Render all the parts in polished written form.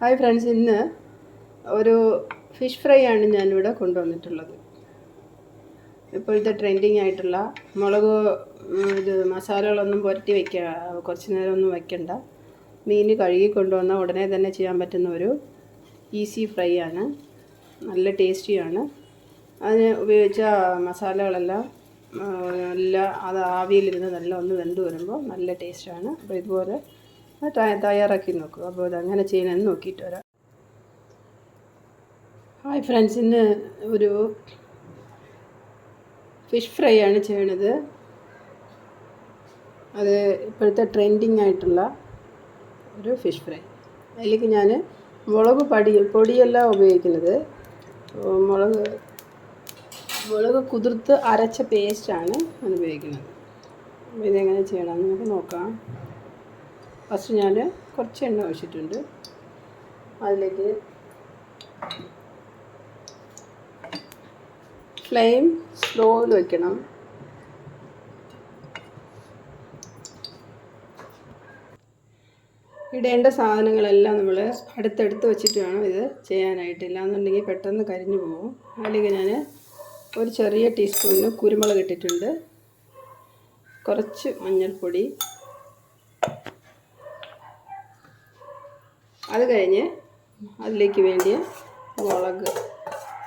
Hi friends, ഇന്ന് ഒരു fish fry ആണ് ഞാനിവിടെ കൊണ്ടുവന്നിട്ടുള്ളത്. ഇപ്പോഴത്തെ ട്രെൻഡിങ് ആയിട്ടുള്ള മസാലകളൊന്നും പുരട്ടി കുറച്ച് നേരമൊന്നും വയ്ക്കണ്ട. മീൻ കഴുകി കൊണ്ടുവന്നാൽ ഉടനെ തന്നെ ചെയ്യാൻ പറ്റുന്ന ഒരു ഈസി ഫ്രൈ ആണ്. നല്ല ടേസ്റ്റിയാണ്. അതിന് ഉപയോഗിച്ച മസാലകളെല്ലാം അത് ആവിയിലിരുന്ന് നല്ല ഒന്ന് വെന്ത് വരുമ്പോൾ നല്ല ടേസ്റ്റാണ്. അപ്പോൾ ഇതുപോലെ തയ്യാറാക്കി നോക്കുക. അപ്പോൾ അതങ്ങനെ ചെയ്യണമെന്ന് നോക്കിയിട്ട് വരാം. ഹായ് ഫ്രണ്ട്സ്, ഇന്ന് ഒരു ഫിഷ് ഫ്രൈ ആണ് ചെയ്യണത്. അത് ഇപ്പോഴത്തെ ട്രെൻഡിങ് ആയിട്ടുള്ള ഒരു ഫിഷ് ഫ്രൈ. അതിലേക്ക് ഞാൻ മുളക് പൊടിയല്ല ഉപയോഗിക്കുന്നത്. മുളക് കുതിർത്ത് അരച്ച പേസ്റ്റാണ് ഞാൻ ഉപയോഗിക്കുന്നത്. അപ്പോൾ ഇതെങ്ങനെ ചെയ്യണമെന്ന് നമുക്ക് നോക്കാം. ഫസ്റ്റ് ഞാൻ കുറച്ച് എണ്ണ ഒഴിച്ചിട്ടുണ്ട്. അതിലേക്ക് ഫ്ലെയിം സ്ലോയിൽ വയ്ക്കണം. ഇടേണ്ട സാധനങ്ങളെല്ലാം നമ്മൾ അടുത്തടുത്ത് വെച്ചിട്ട് വേണം ഇത് ചെയ്യാനായിട്ട്. ഇല്ലാന്നുണ്ടെങ്കിൽ പെട്ടെന്ന് കരിഞ്ഞു പോകും. അതിലേക്ക് ഞാൻ ഒരു ചെറിയ ടീസ്പൂണിന് കുരുമുളക് ഇട്ടിട്ടുണ്ട്. കുറച്ച് മഞ്ഞൾപ്പൊടി. അത് കഴിഞ്ഞ് അതിലേക്ക് വേണ്ടിയ മുളക്,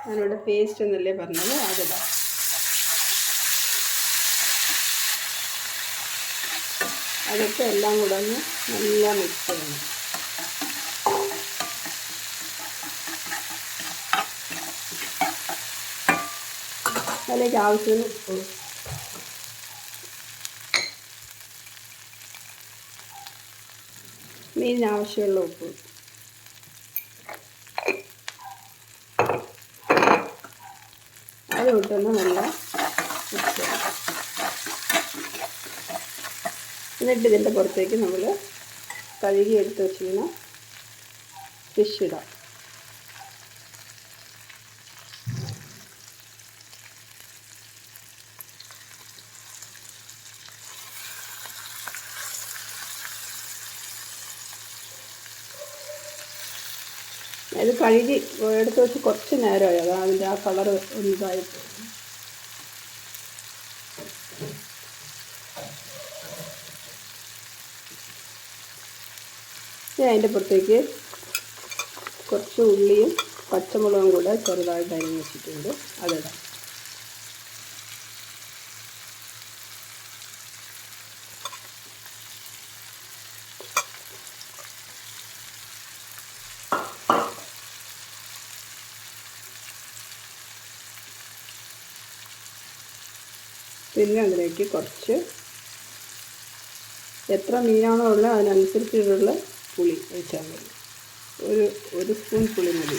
ഞാനിവിടെ പേസ്റ്റ് എന്നല്ലേ പറഞ്ഞത്, അതിടാം. അതൊക്കെ എല്ലാം കൂടെ ഒന്ന് നല്ല മിക്സ് ചെയ്യണം. അതിലേക്ക് ആവശ്യത്തിന് ഉപ്പ്, മീനിന് ആവശ്യമുള്ള ഉപ്പ്, അത് ഇട്ടൊന്ന് നല്ല മിക്സ് ചെയ്യണം. എന്നിട്ട് ഇതിൻ്റെ പുറത്തേക്ക് നമ്മൾ കഴുകി എടുത്ത് വെച്ചിരുന്ന ഫിഷ് ഇടാം. ഇത് കഴുകി എടുത്ത് വെച്ച് കുറച്ച് നേരമായി, അതാണ് അതിൻ്റെ ആ കളർ ഒന്നിതായി പോകും. ഞാൻ അതിൻ്റെ പുറത്തേക്ക് കുറച്ച് ഉള്ളിയും പച്ചമുളകും കൂടെ ചെറുതായിട്ട് അരിഞ്ഞ് വെച്ചിട്ടുണ്ട്, അതിടാം. പിന്നെ അതിലേക്ക് കുറച്ച് എത്ര മീനാണോ ഉള്ളത് അതിനനുസരിച്ചുള്ള പുളി ഒഴിച്ചാൽ മതി. ഒരു സ്പൂൺ പുളി മതി.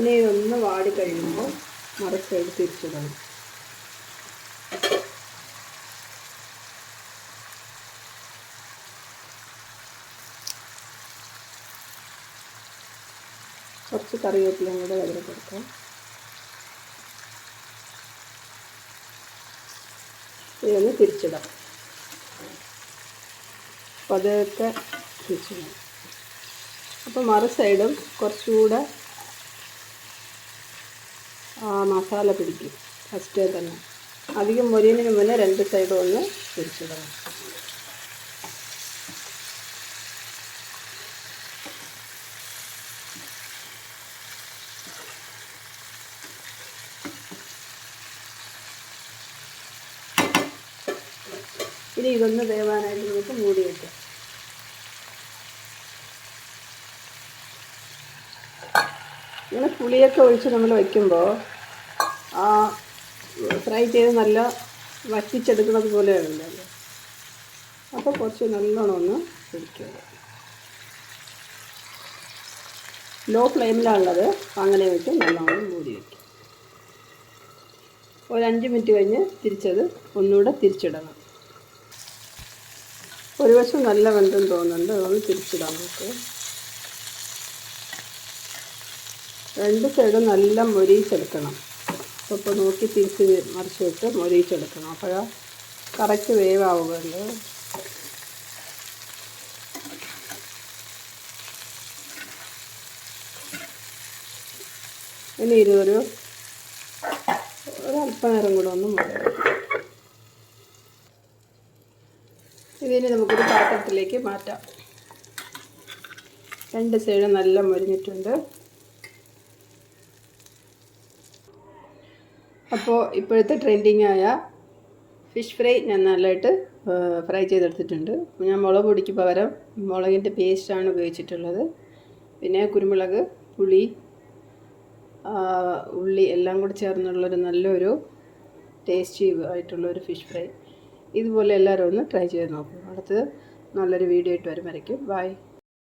ഇനി ഇതൊന്ന് വാടി കഴിയുമ്പോൾ മറച്ചെടുത്ത് തിരിച്ചിടണം. കുറച്ച് കറിവേപ്പിലയും കൂടെ അതിൽ കൊടുക്കാം. ഇതൊന്ന് തിരിച്ചിടാം. പതുക്കെ തിരിച്ചിടാം. അപ്പോൾ മറു സൈഡും കുറച്ചുകൂടെ മസാല പിടിക്കും ഫസ്റ്റേ തന്നെ. അധികം മൊരിയുന്നതിന് മുന്നേ രണ്ട് സൈഡും ഒന്ന് തിരിച്ചിടണം. ഇനി ഇതൊന്ന് വേവാനായിട്ട് നമുക്ക് മൂടി വയ്ക്കാം. ഇങ്ങനെ പുളിയൊക്കെ ഒഴിച്ച് നമ്മൾ വയ്ക്കുമ്പോൾ ആ ഫ്രൈ ചെയ്ത് നല്ല വറ്റിച്ചെടുക്കുന്നത് പോലെയാണല്ലോ. അപ്പോൾ കുറച്ച് നല്ലോണം ഒന്ന് പിടിക്കുക. ലോ ഫ്ലെയിമിലാണുള്ളത്, അങ്ങനെ വെച്ച് നല്ലോണം മൂടി വയ്ക്കും. ഒരു 5 മിനിറ്റ് കഴിഞ്ഞ് തിരിച്ചത് ഒന്നുകൂടെ തിരിച്ചിടണം. ഒരു വശം നല്ല വെന്തെന്ന് തോന്നുന്നുണ്ട്, അതൊന്ന് തിരിച്ചിടാൻ നോക്കുക. രണ്ട് സൈഡും നല്ല മൊരിയിച്ചെടുക്കണം. അപ്പോൾ നോക്കി തിരിച്ച് മറിച്ചിട്ട് മൊരിയിച്ചെടുക്കണം. അപ്പോൾ കറക്റ്റ് വേവാവുകയുള്ളൂ. ഇനി ഇതൊരു അല്പനേരം കൂടെ ഒന്ന് മുറിയും. ഇതിന് നമുക്കൊരു പാത്രത്തിലേക്ക് മാറ്റാം. 2 സൈഡ് നല്ല മൊരിഞ്ഞിട്ടുണ്ട്. അപ്പോൾ ഇപ്പോഴത്തെ ട്രെൻഡിങ് ആയ ഫിഷ് ഫ്രൈ ഞാൻ നല്ലതായിട്ട് ഫ്രൈ ചെയ്തെടുത്തിട്ടുണ്ട്. ഞാൻ മുളക് പൊടിക്ക് പകരം മുളകിൻ്റെ പേസ്റ്റാണ് ഉപയോഗിച്ചിട്ടുള്ളത്. പിന്നെ കുരുമുളക്, പുളി, ഉള്ളി എല്ലാം കൂടി ചേർന്നുള്ളൊരു നല്ലൊരു ടേസ്റ്റി ആയിട്ടുള്ളൊരു ഫിഷ് ഫ്രൈ. ഇതുപോലെ എല്ലാവരും ഒന്ന് ട്രൈ ചെയ്ത് നോക്കും. അടുത്ത് നല്ലൊരു വീഡിയോ ആയിട്ട് വരുമായിരിക്കും. ബൈ.